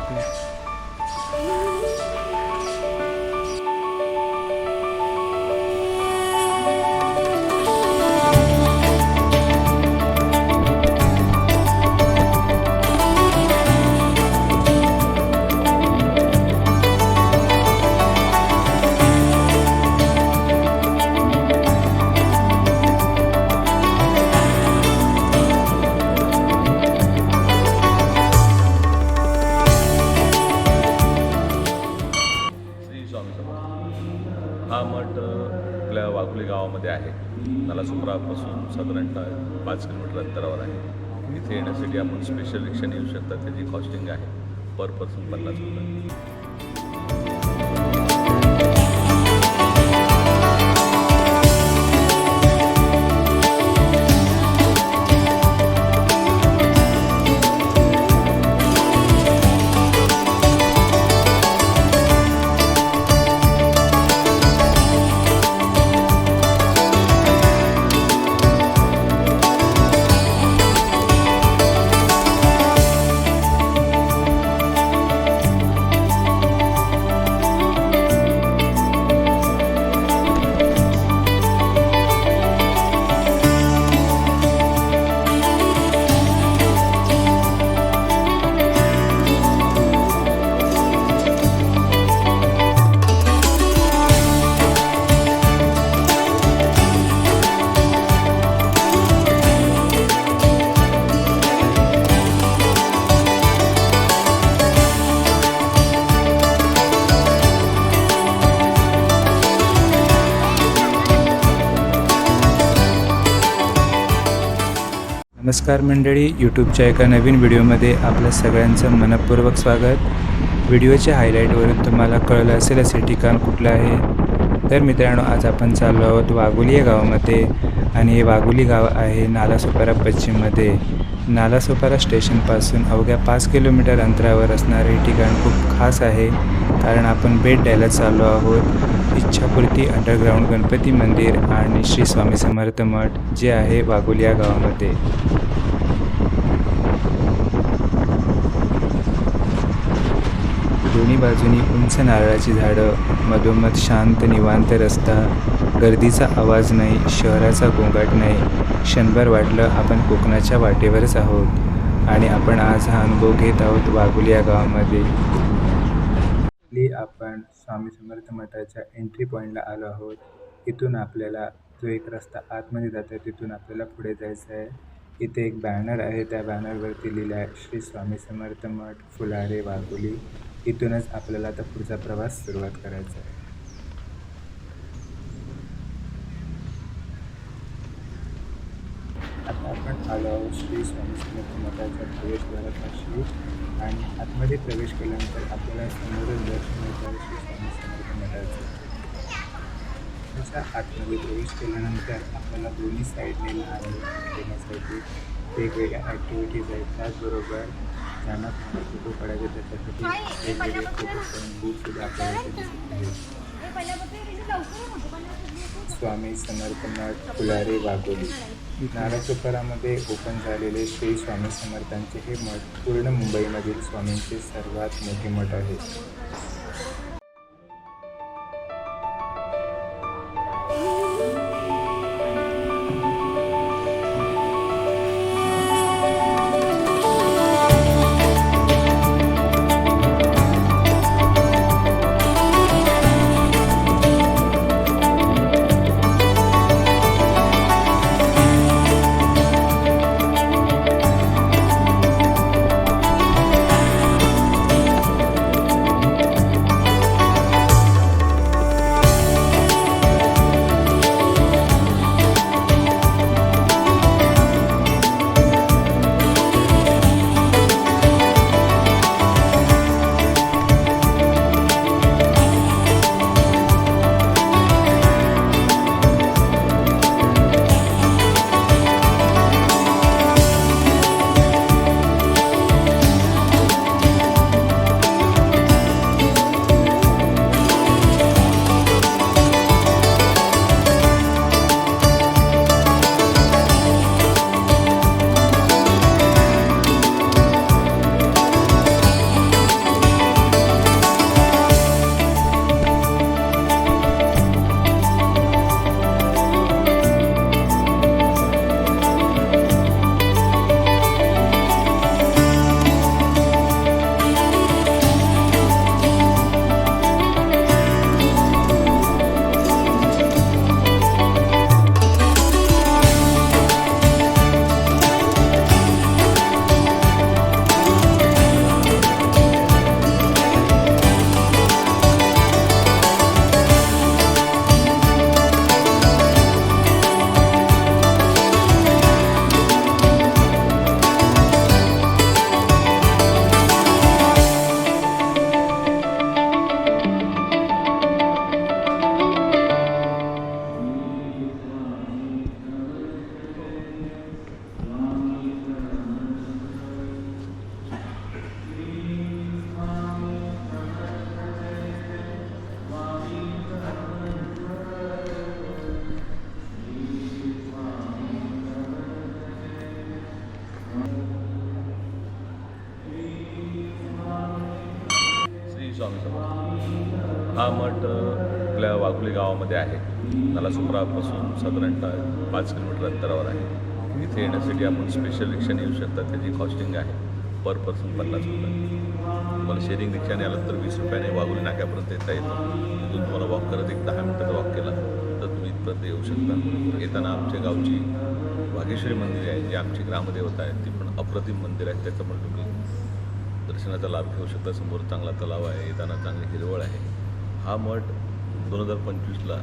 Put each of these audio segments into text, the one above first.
हा मठ आपल्या वाघोली गावामध्ये आहे. नालासोपारापासून साधारणतः 5 किलोमीटर अंतरावर आहे. इथे येण्यासाठी आपण स्पेशल रिक्षाने येऊ शकता. त्याची कॉस्टिंग आहे पर पर्सन 50 रुपये. नमस्कार मंडळी, यूट्यूबच्या एका नवीन व्हिडिओमध्ये आपल्या सगळ्यांचं मनपूर्वक स्वागत. व्हिडिओच्या हायलाईटवरून तुम्हाला कळलं असेल असे ठिकाण कुठलं आहे. तर मित्रांनो, आज आपण चाललो आहोत वाघोली या गावामध्ये आणि हे वाघोली गाव आहे नालासोपारा पश्चिममध्ये. नालासोपारा स्टेशनपासून अवघ्या 5 किलोमीटर अंतरावर असणारे हे ठिकाण खूप खास आहे, कारण आपण भेट द्यायला चाललो आहोत इच्छापूर्ती अंडरग्राऊंड गणपती मंदिर आणि श्री स्वामी समर्थ मठ, जे आहे वाघोली या गावामध्ये. दोन्ही बाजूनी उंच नारळाची झाडं, मधोमध शांत निवांत रस्ता, गर्दीचा आवाज नाही, शहराचा गोंगाट नाही. क्षणभर वाटलं आपण कोकणाच्या वाटेवरच आहोत आणि आपण आज हा अनुभव घेत आहोत वाघोली या गावामध्ये. आपण स्वामी समर्थ मठाच्या एंट्री पॉईंटला आलो आहोत. इथून आपल्याला जो एक रस्ता आतमध्ये जातो तिथून आपल्याला पुढे जायचं आहे. इथे एक बॅनर आहे, त्या बॅनरवरती लिहिलं आहे श्री स्वामी समर्थ मठ फुलारे वाघोली. इथूनच आपल्याला आता पुढचा प्रवास सुरुवात करायचा आहे. आता आपण आलो आहोत श्री स्वामी समर्थ मठाच्या प्रवेशद्वारापाशी आणि आतमध्ये प्रवेश केल्यानंतर आपल्याला समोरच दर्शन होतं श्री स्वामी समर्थ मठाचं. त्याच्या आतमध्ये प्रवेश केल्यानंतर आपल्याला दोन्ही साईडने लहान मुलांना खेळण्यासाठी वेगवेगळ्या ॲक्टिव्हिटीज आहेत. त्याचबरोबर ज्यांना फोटो काढायचे त्याच्यासाठी वेगवेगळे फोटो बूथसुद्धा आपल्याला दिसत आहेत. स्वामी समर्थ मठ फुलारे वाघोली. नालासोपारामध्ये ओपन झालेले श्री स्वामी समर्थांचे हे मठ पूर्ण मुंबईमधील स्वामींचे सर्वात मोठे मठ आहे. स्वामी समर्थ. हा मठ आपल्या वाघोली गावामध्ये आहे. नालासोपारापासून साधारणतः 5 किलोमीटर अंतरावर आहे. इथे येण्यासाठी आपण स्पेशल रिक्षाने येऊ शकता. त्याची कॉस्टिंग आहे पर पर्सन 50 रुपये. तुम्हाला शेअरिंग रिक्षाने आलं तर 20 रुपयाने वाघोली नाक्यापर्यंत येता येतं. तिथून तुम्हाला वॉक करत एक 10 मिनिटाचा वॉक केला तर तुम्ही इथपर्यंत येऊ शकता. येताना आमच्या गावची वाघेश्वरी मंदिर आहे, जी आमची ग्रामदेवता आहे, ती पण अप्रतिम मंदिर आहे. त्याचं पण तुम्ही दर्शनाचा लाभ घेऊ शकता. समोर चांगला तलाव आहे, येताना चांगली हिरवळ आहे. हा मठ 2025ला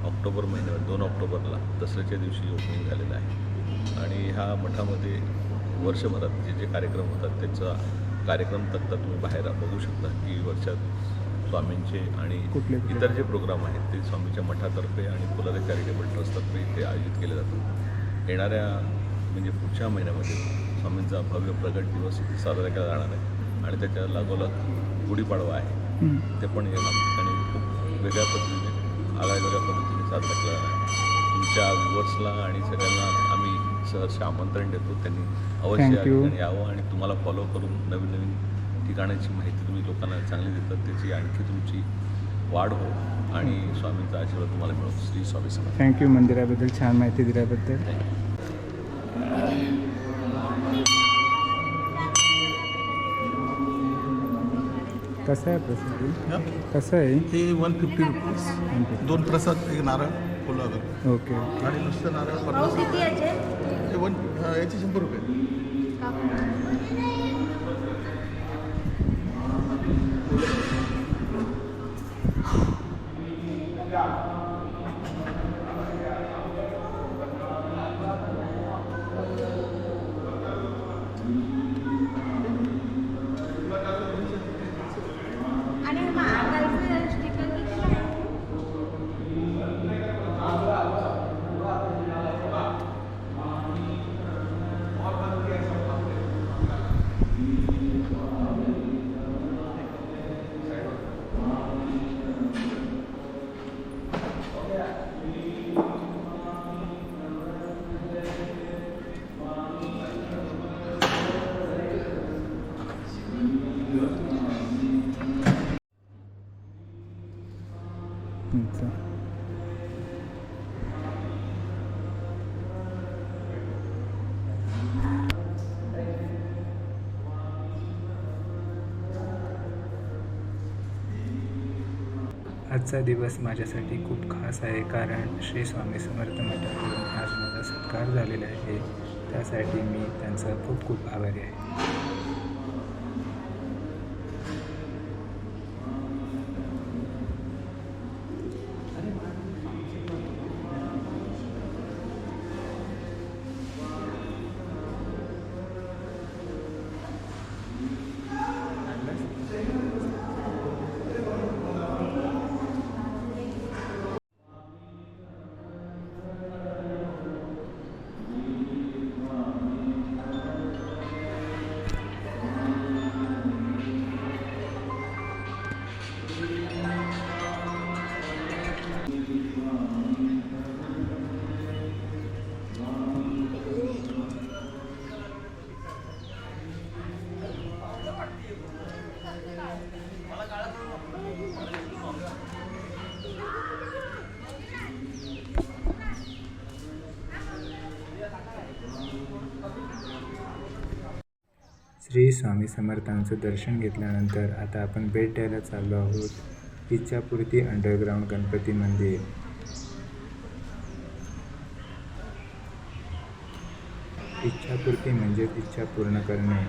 ऑक्टोबर महिन्यात 2 ऑक्टोबरला दसऱ्याच्या दिवशी ओपनिंग झालेलं आहे. आणि ह्या मठामध्ये वर्षभरात जे जे कार्यक्रम होतात त्याचा कार्यक्रम तक्ता तुम्ही बाहेर बघू शकता की वर्षात स्वामींचे आणि इतर जे प्रोग्राम आहेत ते स्वामीच्या मठातर्फे आणि फुलारे चॅरिटेबल ट्रस्टतर्फे इथे आयोजित केले जातात. येणाऱ्या म्हणजे पुढच्या महिन्यामध्ये स्वामींचा भव्य प्रगट दिवस इथे साजरा केला जाणार आहे आणि त्याच्या लागोलाग गुढीपाडवा आहे. ते पण या ठिकाणी खूप वेगळ्या पद्धतीने आगळ्या पद्धतीने साजरा केला जाणार आहे. तुमच्या व्ह्युअर्सला आणि सगळ्यांना आम्ही सहर्ष आमंत्रण देतो. त्यांनी अवश्य या ठिकाणी यावं आणि तुम्हाला फॉलो करून नवीन नवीन ठिकाणाची माहिती तुम्ही लोकांना चांगली देतात, त्याची आणखी तुमची वाढ हो आणि स्वामींचा आशीर्वाद तुम्हाला मिळो. श्री स्वामी समर्थ. थँक्यू मंदिराबद्दल छान माहिती दिल्याबद्दल. कसं आहे प्रसाद? कसं आहे? हे 150 रुपीज. 2 प्रसाद, एक नारळ फुलं अगरबत्ती. ओके. आणि नुसतं नारळ 50. किती याचे? हे याचे 100 रुपये. आणि महाकालचं स्टिकर किती आहे? अच्छा. आजचा दिवस माझ्यासाठी खूप खास आहे कारण श्री स्वामी समर्थ मठाकडून आज माझा सत्कार झालेला आहे. त्यासाठी मी त्यांचा खूप खूप आभारी आहे. श्री स्वामी समर्थांचं दर्शन घेतल्यानंतर आता आपण भेट द्यायला चाललो आहोत इच्छापूर्ती अंडरग्राऊंड गणपती मंदिर. इच्छापूर्ती म्हणजेच इच्छा पूर्ण करणे.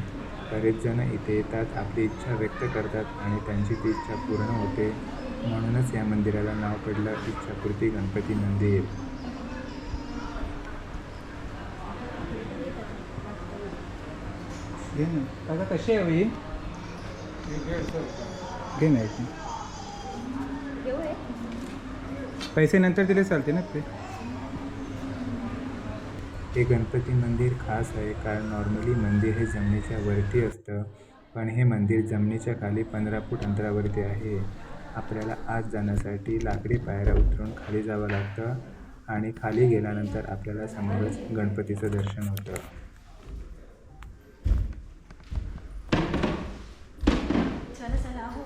बरेच जण इथे येतात, आपली इच्छा व्यक्त करतात आणि त्यांची ती इच्छा पूर्ण होते. म्हणूनच या मंदिराला नाव पडलं इच्छापूर्ती गणपती मंदिर. दादा कशी आहे होई? घे नाही पैसे नंतर दिले चालते ना ते. हे गणपती मंदिर खास आहे कारण नॉर्मली मंदिर हे जमिनीच्या वरती असतं, पण हे मंदिर जमिनीच्या खाली 15 फूट अंतरावरती आहे. आपल्याला आत जाण्यासाठी लाकडी पायऱ्या उतरून खाली जावं लागतं आणि खाली गेल्यानंतर आपल्याला समोरच गणपतीचं दर्शन होतं. चला चला हो.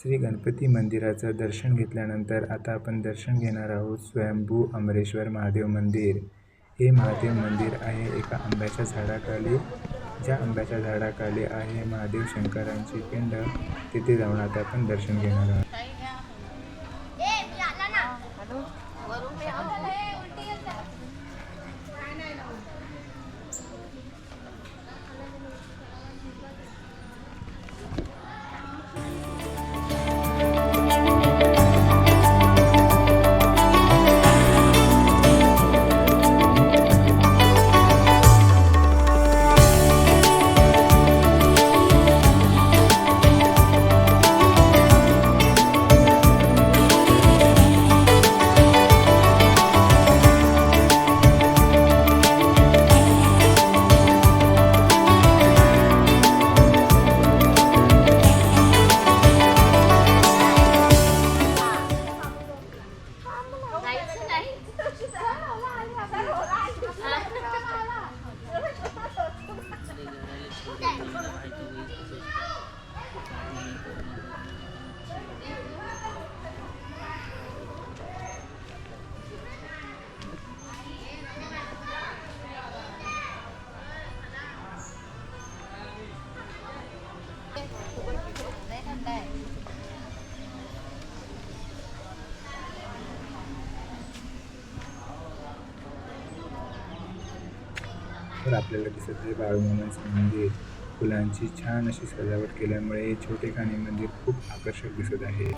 श्री गणपती मंदिराचं दर्शन घेतल्यानंतर आता आपण दर्शन घेणार आहोत स्वयंभू अमरेश्वर महादेव मंदिर. हे महादेव मंदिर आहे एका आंब्याच्या झाडाखाली. ज्या आंब्याच्या झाडाखाली आहे महादेव शंकरांची पिंड, तिथे जाऊन आता आपण दर्शन घेणार आहोत. तर आपल्याला दिसत आहे बाळूमामाचं मंदिर. फुलांची छान अशी सजावट केल्यामुळे हे छोटेखानी मंदिर खूप आकर्षक दिसत आहे.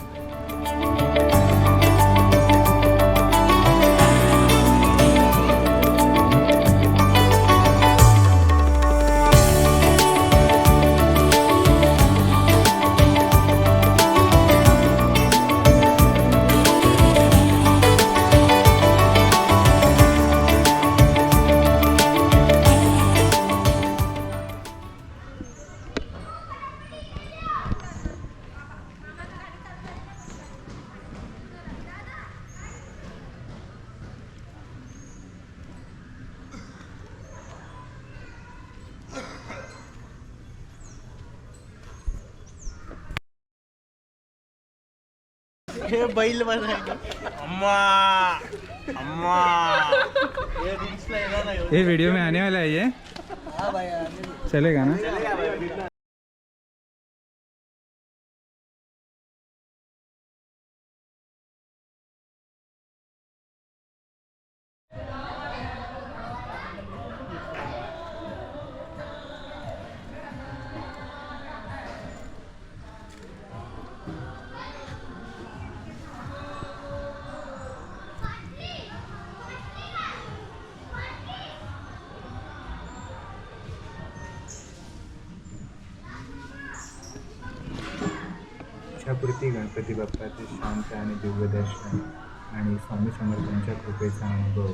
हे बैल बनायचं अम्मा अम्मा ये रील्सला येणार नाही. ये वीडियो में आने वाला है ये, हाँ भाई चलेगा ना? चलेगा भाई. इच्छापूर्ती गणपती बाप्पाचे शांत आणि दिव्य दर्शन आणि स्वामी समर्थांच्या कृपेचा अनुभव,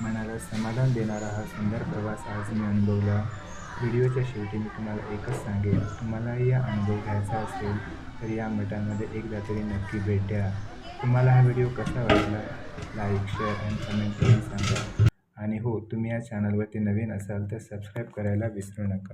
मनाला समाधान देणारा हा सुंदर प्रवास आज मी अनुभवला. व्हिडिओच्या शेवटी मी तुम्हाला एकच सांगेन, तुम्हालाही हा अनुभव घ्यायचा असेल तर या मठामध्ये एकदा तरी नक्की भेट द्या. तुम्हाला हा व्हिडिओ कसा वाटला लाईक, शेअर आणि कमेंट करून सांगा. आणि हो, तुम्ही या चॅनलवरती नवीन असाल तर सबस्क्राईब करायला विसरू नका.